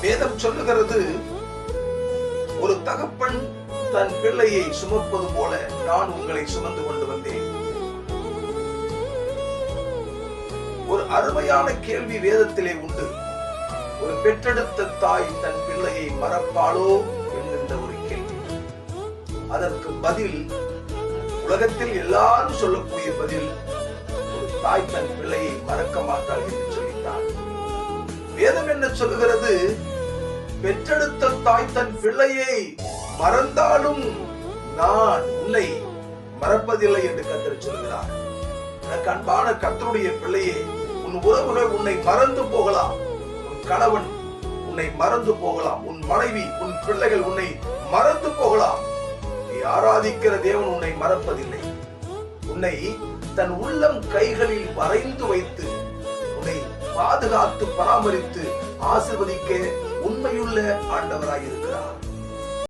வேதம் சொல்லுகிறது, ஒரு தகப்பன் தன் பிள்ளையை சுமப்பது போல நான் உங்களை சுமந்து கொண்டு வந்தேன். ஒரு அருமையான கேள்வி வேதத்திலே உண்டு. ஒரு பெற்றெடுத்த தாய் தன் பிள்ளையை மறப்பாளோ என்கின்ற ஒரு கேள்வி. அதற்கு பதில், உலகத்தில் எல்லாரும் சொல்லக்கூடிய பதில், ஒரு தாய் தன் பிள்ளையை மறக்க மாட்டாள் என்று சொல்லித்தான். வேதம் என்ன சொல்லுகிறது? பெற்றெடுத்த தாய் தன் பிள்ளையை மறந்தாலும் நான் உன்னை மறப்பதில்லை என்று கர்த்தர் சொல்கிறார். எனக்கு அன்பான கர்த்தருடைய பிள்ளையே, உன் உறவுகள் உன்னை மறந்து போகலாம், உன் கணவன் உன்னை மறந்து போகலாம், உன் மனைவி உன் பிள்ளைகள் உன்னை மறந்து போகலாம். நீ ஆராதிக்கிற தேவன் உன்னை மறப்பதில்லை. உன்னை தன் உள்ளம் கைகளில் வரைந்து வைத்து உன்னை பாதுகாத்து பராமரித்து ஆசீர்வதிக்க உண்மையுள்ள ஆண்டவராய் இருக்கிறார்.